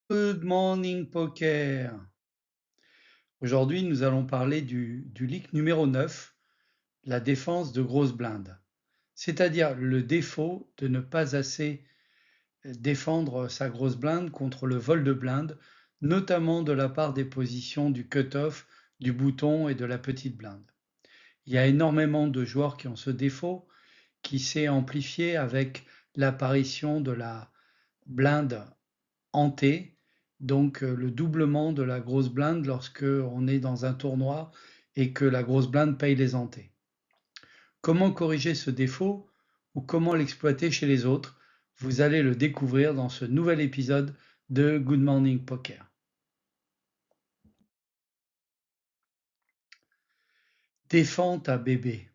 Good morning poker. Aujourd'hui, nous allons parler du leak numéro 9, la défense de grosse blinde. C'est-à-dire le défaut de ne pas assez défendre sa grosse blinde contre le vol de blinde, notamment de la part des positions du cut-off, du bouton et de la petite blinde. Il y a énormément de joueurs qui ont ce défaut, qui s'est amplifié avec l'apparition de la blinde hanté, donc le doublement de la grosse blinde lorsque on est dans un tournoi et que la grosse blinde paye les hantés. Comment corriger ce défaut ou comment l'exploiter chez les autres? Vous allez le découvrir dans ce nouvel épisode de Good Morning Poker. Défends ta bébé.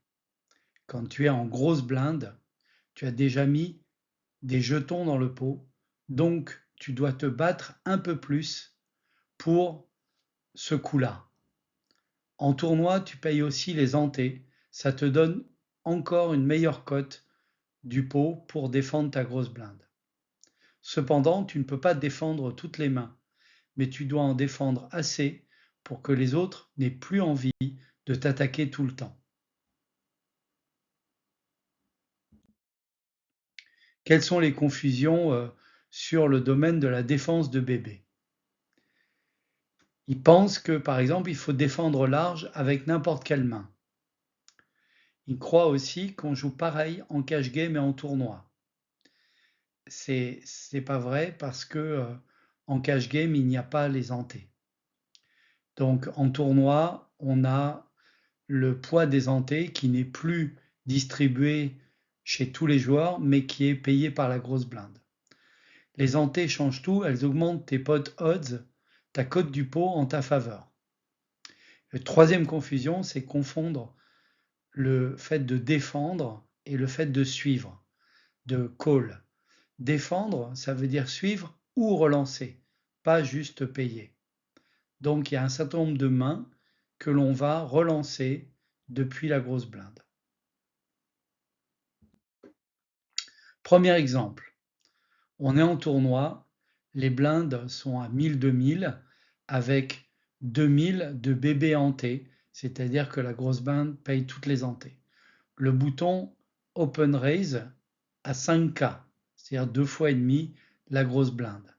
Quand tu es en grosse blinde, tu as déjà mis des jetons dans le pot, donc tu dois te battre un peu plus pour ce coup-là. En tournoi, tu payes aussi les hantés, ça te donne encore une meilleure cote du pot pour défendre ta grosse blinde. Cependant, tu ne peux pas défendre toutes les mains, mais tu dois en défendre assez pour que les autres n'aient plus envie de t'attaquer tout le temps. Quelles sont les confusions sur le domaine de la défense de bébé? Ils pensent que, par exemple, il faut défendre large avec n'importe quelle main. Ils croient aussi qu'on joue pareil en cash game et en tournoi. C'est pas vrai parce que en cash game, il n'y a pas les hantés. Donc en tournoi, on a le poids des hantés qui n'est plus distribué chez tous les joueurs, mais qui est payé par la grosse blinde. Les hantés changent tout, elles augmentent tes potes odds, ta cote du pot en ta faveur. La troisième confusion, c'est confondre le fait de défendre et le fait de suivre, de call. Défendre, ça veut dire suivre ou relancer, pas juste payer. Donc il y a un certain nombre de mains que l'on va relancer depuis la grosse blinde. Premier exemple, on est en tournoi, les blindes sont à 1000-2000 avec 2000 de bébés hantés, c'est-à-dire que la grosse blinde paye toutes les hantés. Le bouton Open Raise à 5K, c'est-à-dire 2 fois et demi la grosse blinde.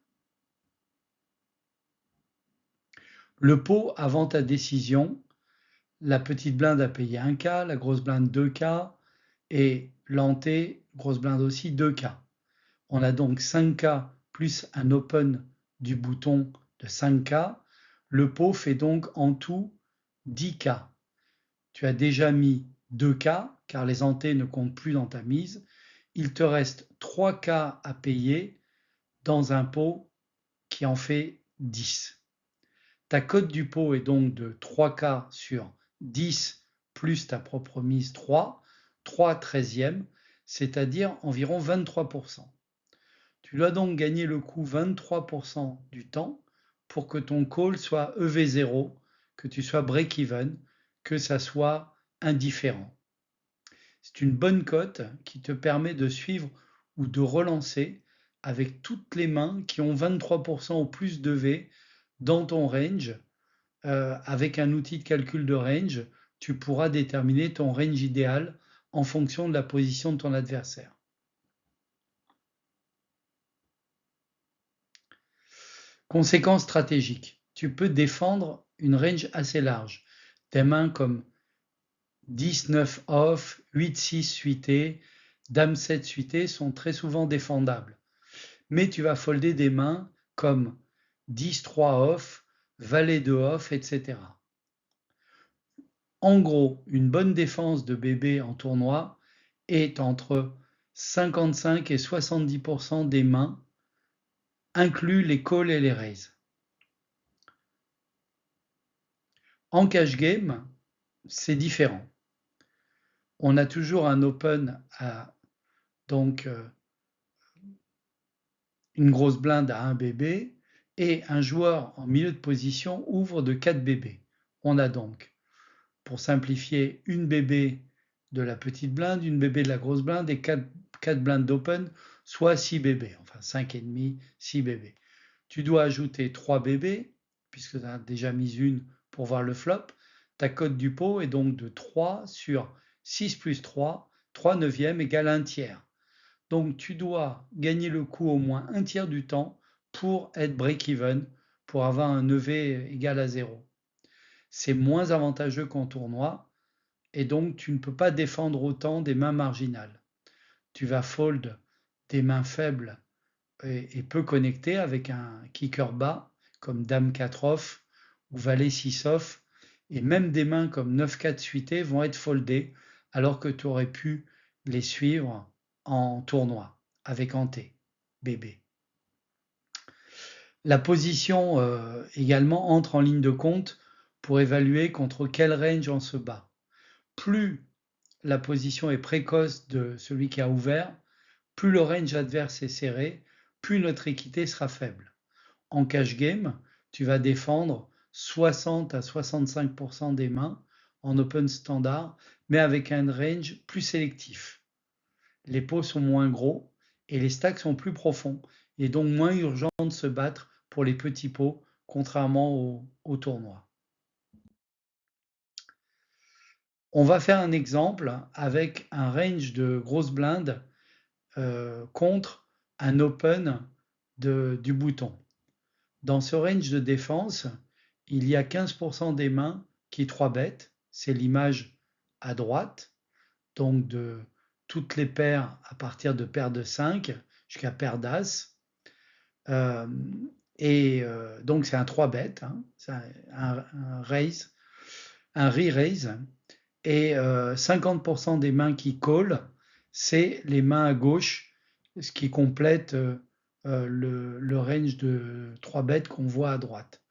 Le pot avant ta décision, la petite blinde a payé 1K, la grosse blinde 2K et l'hanté, grosse blinde aussi 2K. On a donc 5K plus un open du bouton de 5K. Le pot fait donc en tout 10K. Tu as déjà mis 2K car les hantés ne comptent plus dans ta mise. Il te reste 3K à payer dans un pot qui en fait 10. Ta cote du pot est donc de 3K sur 10 plus ta propre mise 3, 3 treizièmes, c'est-à-dire environ 23%. Tu dois donc gagner le coup 23% du temps pour que ton call soit EV0, que tu sois break-even, que ça soit indifférent. C'est une bonne cote qui te permet de suivre ou de relancer avec toutes les mains qui ont 23% ou plus de V dans ton range. Avec un outil de calcul de range, tu pourras déterminer ton range idéal en fonction de la position de ton adversaire. Conséquences stratégiques. Tu peux défendre une range assez large. Des mains comme 10-9 off, 8-6 suité, Dame 7 suité sont très souvent défendables. Mais tu vas folder des mains comme 10-3 off, Valet 2 off, etc. En gros, une bonne défense de bébé en tournoi est entre 55 et 70% des mains, inclus les calls et les raises. En cash game, c'est différent. On a toujours un open à donc une grosse blinde à un bébé et un joueur en milieu de position ouvre de 4 bébés. On a donc, pour simplifier, une bébé de la petite blinde, une bébé de la grosse blinde et 4 blindes d'open, soit 6 bébés, enfin 5,5, 6 bébés. Tu dois ajouter 3 bébés, puisque tu as déjà mis une pour voir le flop. Ta cote du pot est donc de 3 sur 6 plus 3, 3 neuvièmes égale 1 tiers. Donc tu dois gagner le coup au moins un tiers du temps pour être break-even, pour avoir un EV égal à 0. C'est moins avantageux qu'en tournoi, et donc tu ne peux pas défendre autant des mains marginales. Tu vas fold des mains faibles et peu connectées avec un kicker bas, comme Dame 4 off ou Valet 6 off, et même des mains comme 9-4 suité vont être foldées, alors que tu aurais pu les suivre en tournoi, avec ante, bébé. La position également entre en ligne de compte pour évaluer contre quel range on se bat. Plus la position est précoce de celui qui a ouvert, plus le range adverse est serré, plus notre équité sera faible. En cash game, tu vas défendre 60 à 65% des mains en open standard, mais avec un range plus sélectif. Les pots sont moins gros et les stacks sont plus profonds, et donc moins urgent de se battre pour les petits pots, contrairement au tournoi. On va faire un exemple avec un range de grosses blindes contre un open du bouton. Dans ce range de défense, il y a 15% des mains qui 3-bet, c'est l'image à droite, donc de toutes les paires à partir de paire de 5 jusqu'à paire d'as. Donc c'est un 3-bet, hein, c'est un raise, un re-raise, et 50% des mains qui call, c'est les mains à gauche, ce qui complète le range de 3 bêtes qu'on voit à droite.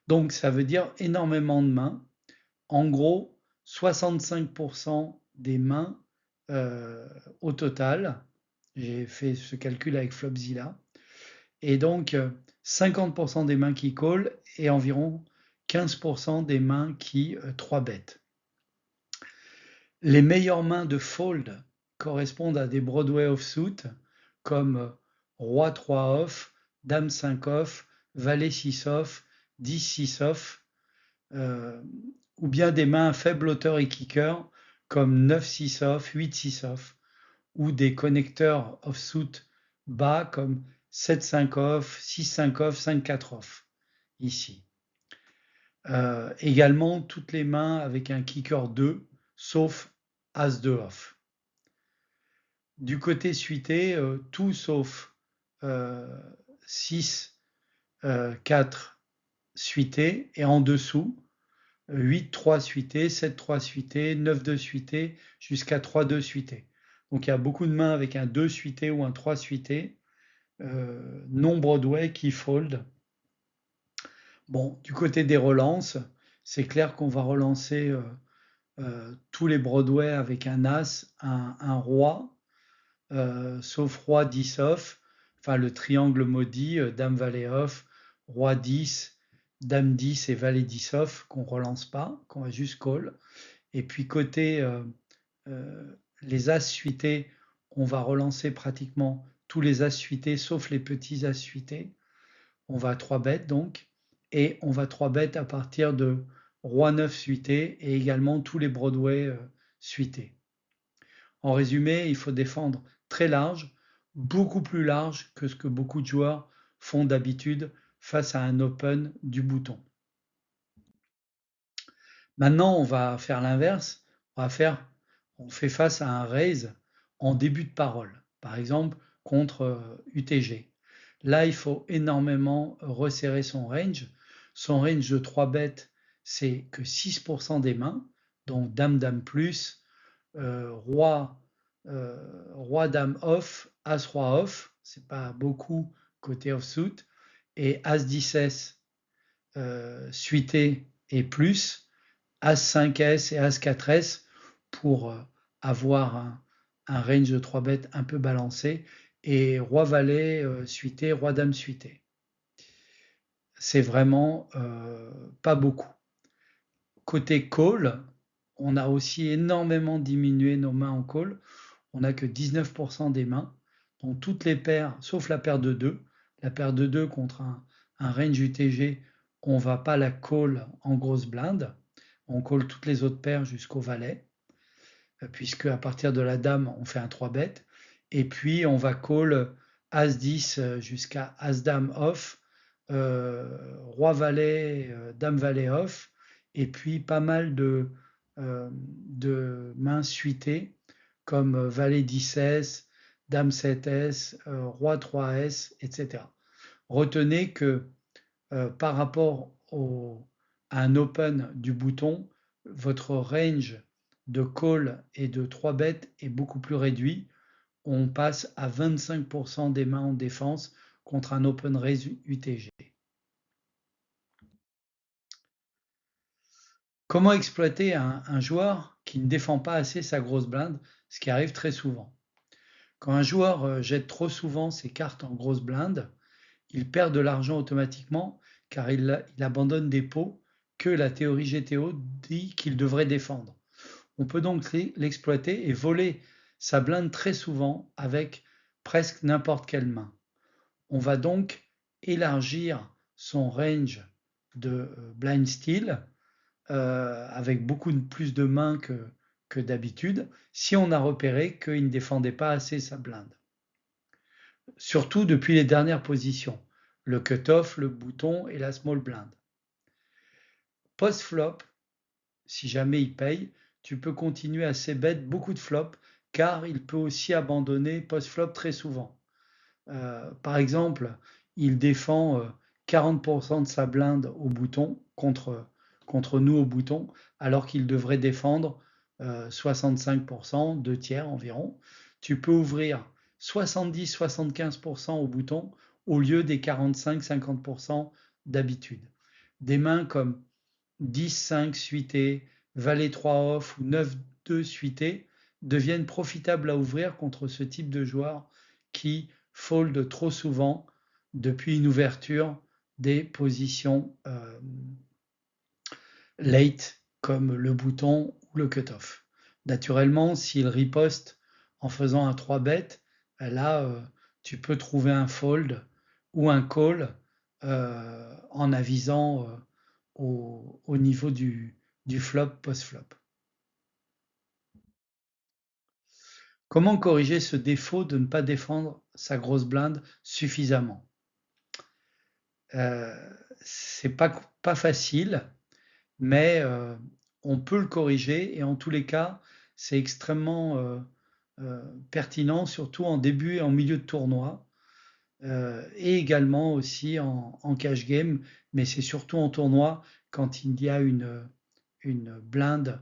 Donc ça veut dire énormément de mains. En gros, 65% des mains au total. J'ai fait ce calcul avec Flopzilla. Et donc 50% des mains qui call et environ 15% des mains qui 3 bêtes. Les meilleures mains de fold correspondent à des Broadway offsuit comme Roi 3 off, Dame 5 off, Valet 6 off, 10 6 off, ou bien des mains à faible hauteur et kicker comme 9 6 off, 8 6 off, ou des connecteurs offsuit bas comme 7 5 off, 6 5 off, 5 4 off, ici. Également toutes les mains avec un kicker 2, sauf As-2 off. Du côté suité, tout sauf 6, 4 suité, et en dessous, 8, 3 suité, 7, 3 suité, 9, 2 suité, jusqu'à 3, 2 suité. Donc il y a beaucoup de mains avec un 2 suité ou un 3 suité, non Broadway, qui fold. Bon, du côté des relances, c'est clair qu'on va relancer tous les Broadway avec un As, un Roi, sauf Roi 10 off, enfin le triangle maudit, Dame Valet off, Roi 10, Dame 10 et Valet 10 off, qu'on relance pas, qu'on va juste call. Et puis côté les As suités, on va relancer pratiquement tous les As suités, sauf les petits As suités. On va 3 bêtes donc, et on va 3 bêtes à partir de Roi 9 suité et également tous les Broadway suités. En résumé, il faut défendre très large, beaucoup plus large que ce que beaucoup de joueurs font d'habitude face à un open du bouton. Maintenant, on va faire l'inverse. On fait face à un raise en début de parole, par exemple contre UTG. Là, il faut énormément resserrer son range. Son range de 3 bêtes, c'est que 6% des mains, donc Dame, Dame plus, Roi, Dame off, As, Roi off, c'est pas beaucoup côté offsuit, et As 10S suité et plus, As 5S et As 4S pour avoir un range de 3 bêtes un peu balancé, et Roi Valet suité, Roi Dame suité. C'est vraiment pas beaucoup. Côté call, on a aussi énormément diminué nos mains en call. On n'a que 19% des mains, donc toutes les paires, sauf la paire de 2. la paire de 2 contre un range UTG, on ne va pas la call en grosse blinde. On call toutes les autres paires jusqu'au valet, puisque à partir de la dame, on fait un 3 bet. Et puis, on va call As-10 jusqu'à As-Dame off, Roi-Valet, Dame-Valet off, et puis pas mal de mains suitées, comme Valet 10S, Dame 7S, Roi 3S, etc. Retenez que par rapport à un open du bouton, votre range de call et de 3 bêtes est beaucoup plus réduit. On passe à 25% des mains en défense contre un open raise UTG. Comment exploiter un joueur qui ne défend pas assez sa grosse blinde, ce qui arrive très souvent. Quand un joueur jette trop souvent ses cartes en grosse blinde, il perd de l'argent automatiquement car il abandonne des pots que la théorie GTO dit qu'il devrait défendre. On peut donc l'exploiter et voler sa blinde très souvent avec presque n'importe quelle main. On va donc élargir son range de blind steal avec beaucoup plus de mains que d'habitude si on a repéré qu'il ne défendait pas assez sa blinde. Surtout depuis les dernières positions, le cut-off, le bouton et la small blind. Post-flop, si jamais il paye, tu peux continuer à c-bet beaucoup de flops car il peut aussi abandonner post-flop très souvent. Par exemple, il défend 40% de sa blinde au bouton contre nous au bouton, alors qu'il devrait défendre 65%, 2 tiers environ. Tu peux ouvrir 70-75% au bouton au lieu des 45-50% d'habitude. Des mains comme 10-5 suité, Valet 3 off ou 9-2 suité deviennent profitables à ouvrir contre ce type de joueur qui fold trop souvent depuis une ouverture des positions late comme le bouton ou le cutoff. Naturellement, s'il riposte en faisant un 3 bet, là, tu peux trouver un fold ou un call en avisant au niveau du flop post-flop. Comment corriger ce défaut de ne pas défendre sa grosse blinde suffisamment? C'est pas facile, mais on peut le corriger et en tous les cas, c'est extrêmement pertinent, surtout en début et en milieu de tournoi, et également aussi en cash game, mais c'est surtout en tournoi quand il y a une blinde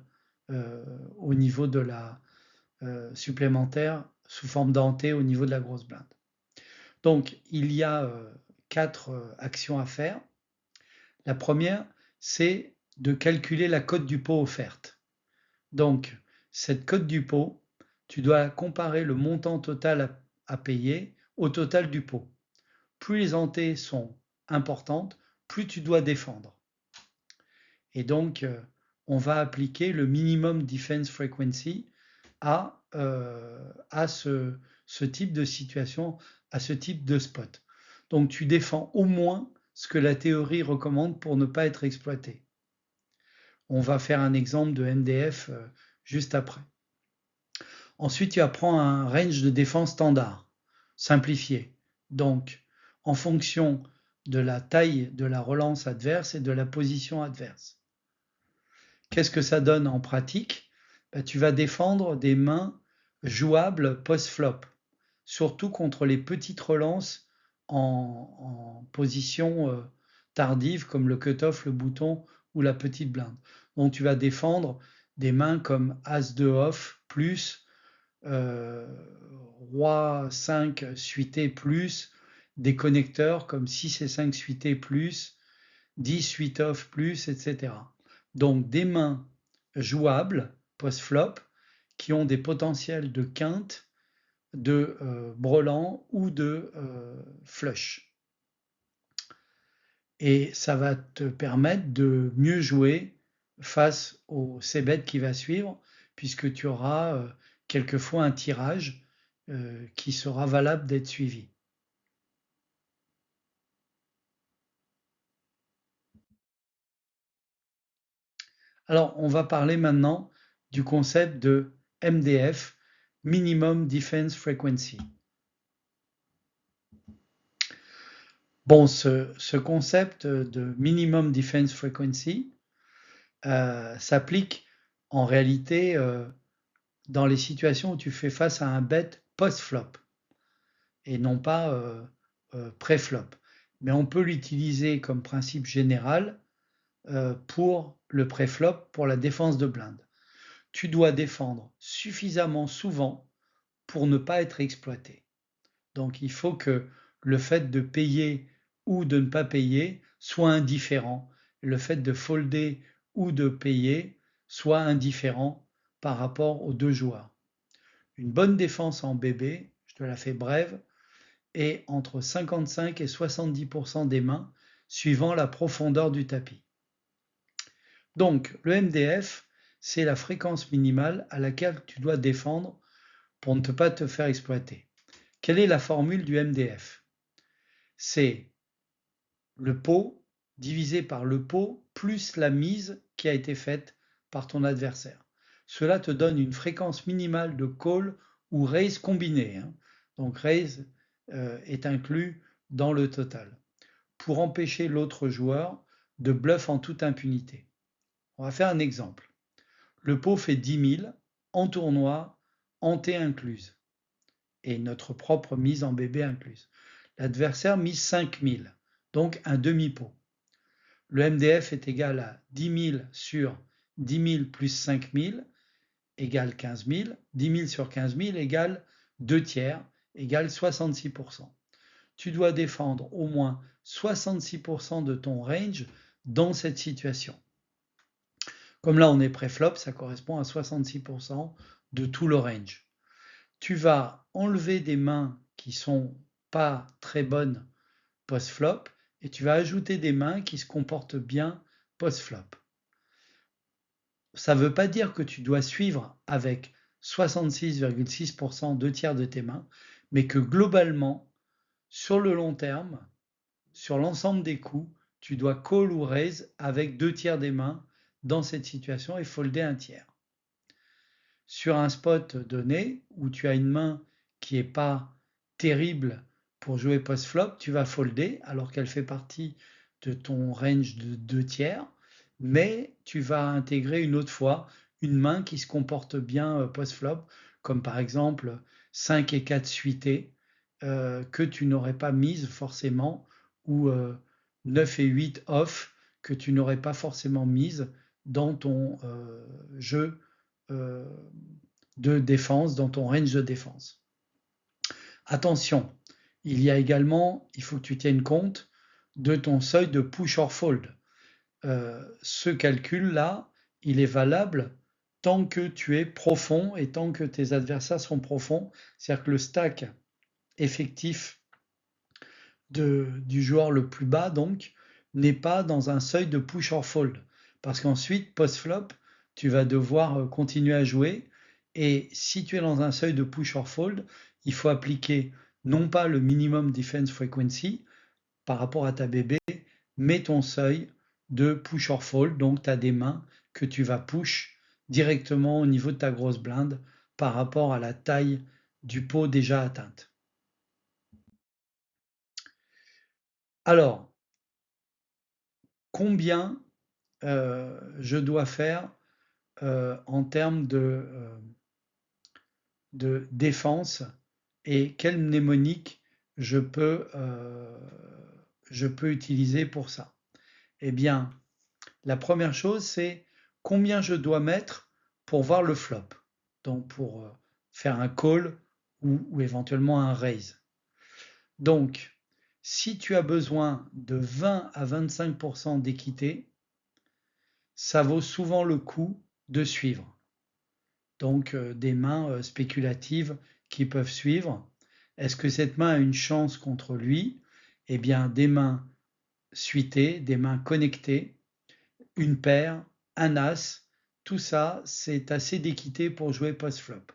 au niveau de la supplémentaire sous forme d'anté au niveau de la grosse blinde. Donc, il y a 4 actions à faire. La première, c'est de calculer la cote du pot offerte. Donc, cette cote du pot, tu dois comparer le montant total à payer au total du pot. Plus les antés sont importantes, plus tu dois défendre. Et donc, on va appliquer le minimum defense frequency à ce type de situation, à ce type de spot. Donc, tu défends au moins ce que la théorie recommande pour ne pas être exploité. On va faire un exemple de NDF juste après. Ensuite, tu apprends un range de défense standard, simplifié. Donc, en fonction de la taille de la relance adverse et de la position adverse. Qu'est-ce que ça donne en pratique? Tu vas défendre des mains jouables post-flop, surtout contre les petites relances en position tardive comme le cut-off, le bouton ou la petite blinde. Donc tu vas défendre des mains comme As-2 off plus, Roi 5 suité plus, des connecteurs comme 6 et 5 suité plus, 10 suite off plus, etc. Donc des mains jouables post-flop qui ont des potentiels de quinte, de brelan ou de flush. Et ça va te permettre de mieux jouer face au c-bet qui va suivre, puisque tu auras quelquefois un tirage qui sera valable d'être suivi. Alors, on va parler maintenant du concept de MDF, Minimum Defense Frequency. Bon, ce concept de Minimum Defense Frequency s'applique en réalité dans les situations où tu fais face à un bet post-flop et non pas pré-flop. Mais on peut l'utiliser comme principe général pour le pré-flop, pour la défense de blinde. Tu dois défendre suffisamment souvent pour ne pas être exploité. Donc il faut que le fait de payer ou de ne pas payer soit indifférent. Le fait de folder ou de payer soit indifférent par rapport aux deux joueurs. Une bonne défense en BB, je te la fais brève, est entre 55 et 70% des mains suivant la profondeur du tapis. Donc le MDF, c'est la fréquence minimale à laquelle tu dois défendre pour ne pas te faire exploiter. Quelle est la formule du MDF? C'est le pot divisé par le pot plus la mise qui a été faite par ton adversaire. Cela te donne une fréquence minimale de call ou raise combiné. Donc raise est inclus dans le total pour empêcher l'autre joueur de bluff en toute impunité. On va faire un exemple. Le pot fait 10 000 en tournoi, en T incluse, et notre propre mise en BB incluse. L'adversaire mise 5 000, donc un demi-pot. Le MDF est égal à 10 000 sur 10 000 plus 5 000 égale 15 000. 10 000 sur 15 000 égale 2 tiers, égale 66%. Tu dois défendre au moins 66% de ton range dans cette situation. Comme là on est pré-flop, ça correspond à 66% de tout le range. Tu vas enlever des mains qui sont pas très bonnes post-flop et tu vas ajouter des mains qui se comportent bien post-flop. Ça ne veut pas dire que tu dois suivre avec 66,6%, 2 tiers de tes mains, mais que globalement, sur le long terme, sur l'ensemble des coups, tu dois call ou raise avec 2 tiers des mains dans cette situation et folder un tiers. Sur un spot donné où tu as une main qui n'est pas terrible pour jouer post-flop, tu vas folder alors qu'elle fait partie de ton range de 2 tiers, mais tu vas intégrer une autre fois une main qui se comporte bien post-flop, comme par exemple 5 et 4 suités, que tu n'aurais pas mise forcément, ou 9 et 8 off, que tu n'aurais pas forcément mise dans ton jeu de défense, dans ton range de défense. Attention, il y a également, il faut que tu tiennes compte de ton seuil de push or fold. Ce calcul-là, il est valable tant que tu es profond et tant que tes adversaires sont profonds. C'est-à-dire que le stack effectif du joueur le plus bas, donc, n'est pas dans un seuil de push or fold. Parce qu'ensuite, post-flop, tu vas devoir continuer à jouer. Et si tu es dans un seuil de push or fold, il faut appliquer non pas le minimum defense frequency par rapport à ta BB, mais ton seuil de push or fold. Donc, tu as des mains que tu vas push directement au niveau de ta grosse blinde par rapport à la taille du pot déjà atteinte. Alors, combien je dois faire en termes de défense et quelle mnémonique je peux utiliser pour ça? Eh bien, la première chose, c'est combien je dois mettre pour voir le flop, donc pour faire un call ou éventuellement un raise. Donc, si tu as besoin de 20 à 25% d'équité, ça vaut souvent le coup de suivre. Donc des mains spéculatives qui peuvent suivre. Est-ce que cette main a une chance contre lui? Eh bien, des mains suitées, des mains connectées, une paire, un as, tout ça, c'est assez d'équité pour jouer post-flop.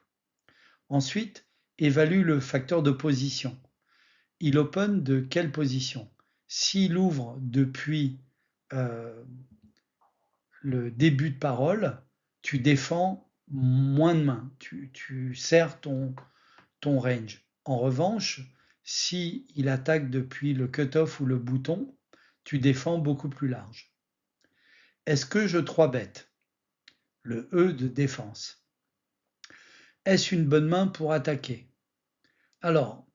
Ensuite, évalue le facteur de position. Il open de quelle position? S'il ouvre depuis le début de parole, tu défends moins de mains, tu serres ton range. En revanche, si il attaque depuis le cutoff ou le bouton, tu défends beaucoup plus large. Est-ce que je 3-bet? Le E de défense. Est-ce une bonne main pour attaquer? Alors,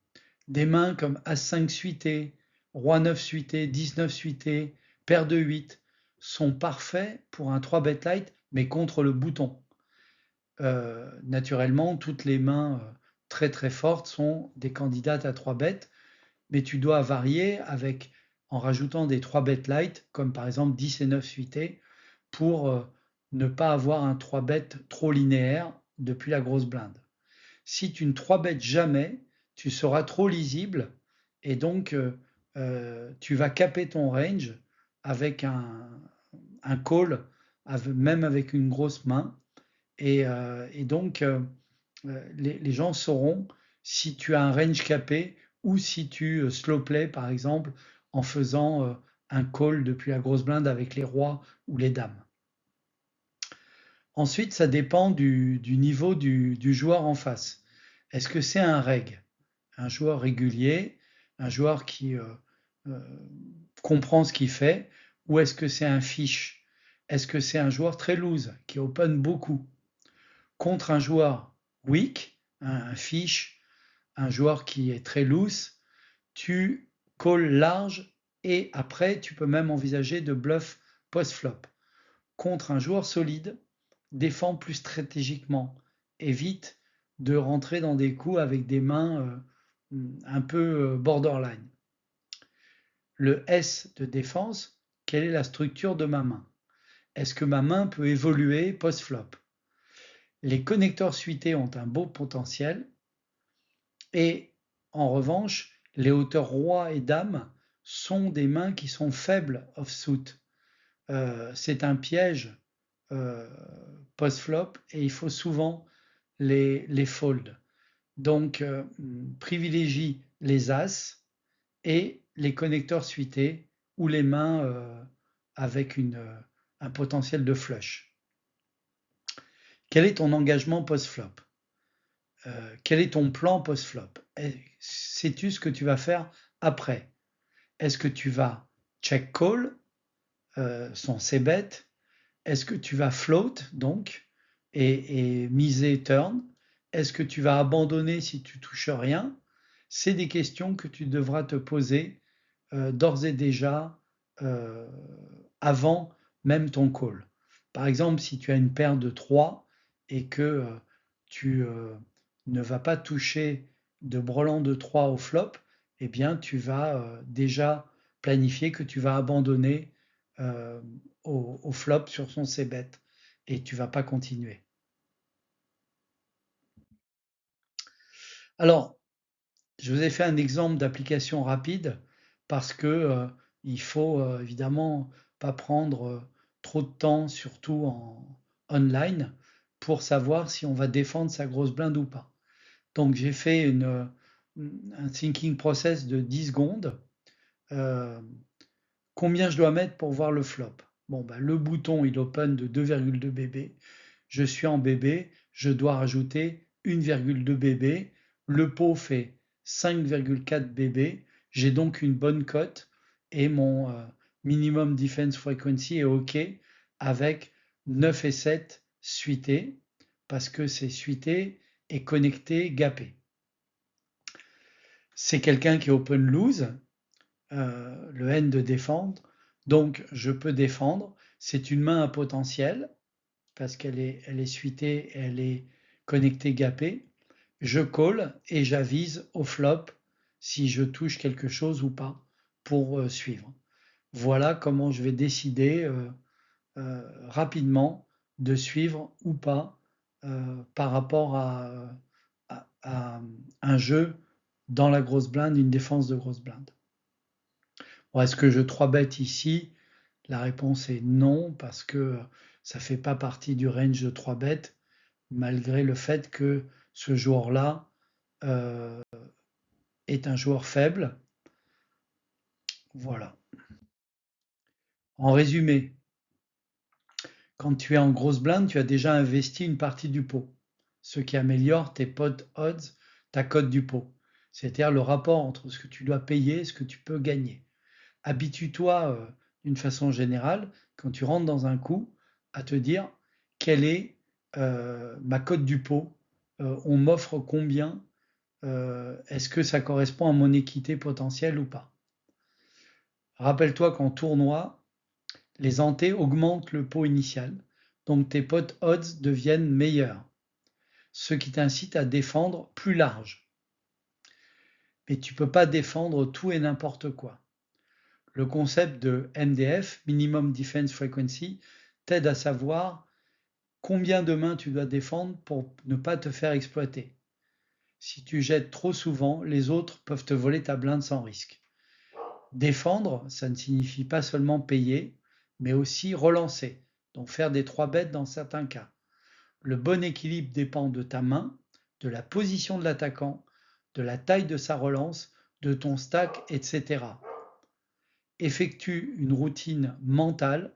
des mains comme As5 suité, Roi 9 suité, 19 suité, Paire de 8 sont parfaits pour un 3-bet light, mais contre le bouton. Naturellement, toutes les mains très très fortes sont des candidates à 3-bet, mais tu dois varier en rajoutant des 3-bet light, comme par exemple 10 et 9 suité, pour ne pas avoir un 3-bet trop linéaire depuis la grosse blinde. Si tu ne 3-bêtes jamais, tu seras trop lisible et donc tu vas caper ton range avec un call, même avec une grosse main. Et donc les gens sauront si tu as un range capé ou si tu slow play par exemple en faisant un call depuis la grosse blinde avec les rois ou les dames. Ensuite, ça dépend du niveau du joueur en face. Est-ce que c'est un reg, un joueur régulier, un joueur qui euh, comprend ce qu'il fait, ou est-ce que c'est un fiche? Est-ce que c'est un joueur très loose, qui open beaucoup, contre un joueur weak, un fiche, un joueur qui est très loose, tu call large et après tu peux même envisager de bluff post-flop. Contre un joueur solide, défend plus stratégiquement, évite de rentrer dans des coups avec des mains un peu borderline. Le S de défense, quelle est la structure de ma main? Est-ce que ma main peut évoluer post-flop? Les connecteurs suités ont un beau potentiel et en revanche, les hauteurs roi et dame sont des mains qui sont faibles off-suit. C'est un piège post-flop et il faut souvent les fold. Donc, privilégie les as et les connecteurs suités ou les mains avec un potentiel de flush. Quel est ton engagement post-flop? Quel est ton plan post-flop? Sais-tu ce que tu vas faire après? Est-ce que tu vas check call, son c-bet? Est-ce que tu vas float donc et miser turn? Est-ce que tu vas abandonner si tu touches rien? C'est des questions que tu devras te poser d'ores et déjà avant même ton call. Par exemple, si tu as une paire de 3 et que tu ne vas pas toucher de brelan de 3 au flop, eh bien tu vas déjà planifier que tu vas abandonner euh, au flop sur son c-bet et tu vas pas continuer. Alors, je vous ai fait un exemple d'application rapide parce que il faut évidemment pas prendre trop de temps, surtout en online, pour savoir si on va défendre sa grosse blinde ou pas. Donc j'ai fait un thinking process de 10 secondes. Euh, Combien je dois mettre pour voir le flop? Bon, ben, le bouton il open de 2,2 bb. Je suis en bb, je dois rajouter 1,2 bb. Le pot fait 5,4 bb. J'ai donc une bonne cote et mon minimum defense frequency est OK avec 9 et 7 suités parce que c'est suité et connecté, gapé. C'est quelqu'un qui open lose, le N de défendre. Donc, je peux défendre. C'est une main à potentiel parce elle est suitée, elle est connectée gapée. Je call et j'avise au flop si je touche quelque chose ou pas pour suivre. Voilà comment je vais décider rapidement de suivre ou pas par rapport à un jeu dans la grosse blinde, une défense de grosse blinde. Bon, est-ce que je 3-bet ici? La réponse est non, parce que ça ne fait pas partie du range de 3-bet, malgré le fait que ce joueur-là euh, est un joueur faible. Voilà. En résumé, Quand tu es en grosse blinde, tu as déjà investi une partie du pot, ce qui améliore tes pot odds, ta cote du pot, c'est-à-dire le rapport entre ce que tu dois payer et ce que tu peux gagner. Habitue-toi d'une façon générale, quand tu rentres dans un coup, à te dire quelle est ma cote du pot, on m'offre combien, est-ce que ça correspond à mon équité potentielle ou pas. Rappelle-toi qu'en tournoi, les antés augmentent le pot initial, donc tes pot odds deviennent meilleurs, ce qui t'incite à défendre plus large. Mais tu ne peux pas défendre tout et n'importe quoi. Le concept de MDF, Minimum Defense Frequency, t'aide à savoir combien de mains tu dois défendre pour ne pas te faire exploiter. Si tu jettes trop souvent, les autres peuvent te voler ta blinde sans risque. Défendre, ça ne signifie pas seulement payer, mais aussi relancer, donc faire des 3 bêtes dans certains cas. Le bon équilibre dépend de ta main, de la position de l'attaquant, de la taille de sa relance, de ton stack, etc. Effectue une routine mentale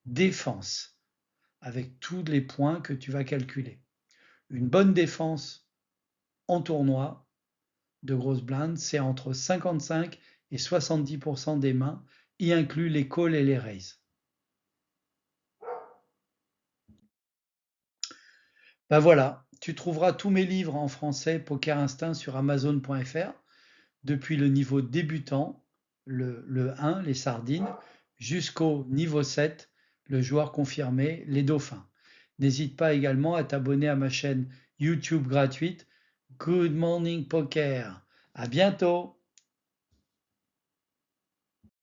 défense avec tous les points que tu vas calculer. Une bonne défense en tournoi de grosse blinde, c'est entre 55 et 70% des mains, y inclut les calls et les raises. Ben voilà, tu trouveras tous mes livres en français Poker Instinct sur Amazon.fr, depuis le niveau débutant, le 1, les sardines, jusqu'au niveau 7, le joueur confirmé, les dauphins. N'hésite pas également à t'abonner à ma chaîne YouTube gratuite Good Morning Poker. À bientôt!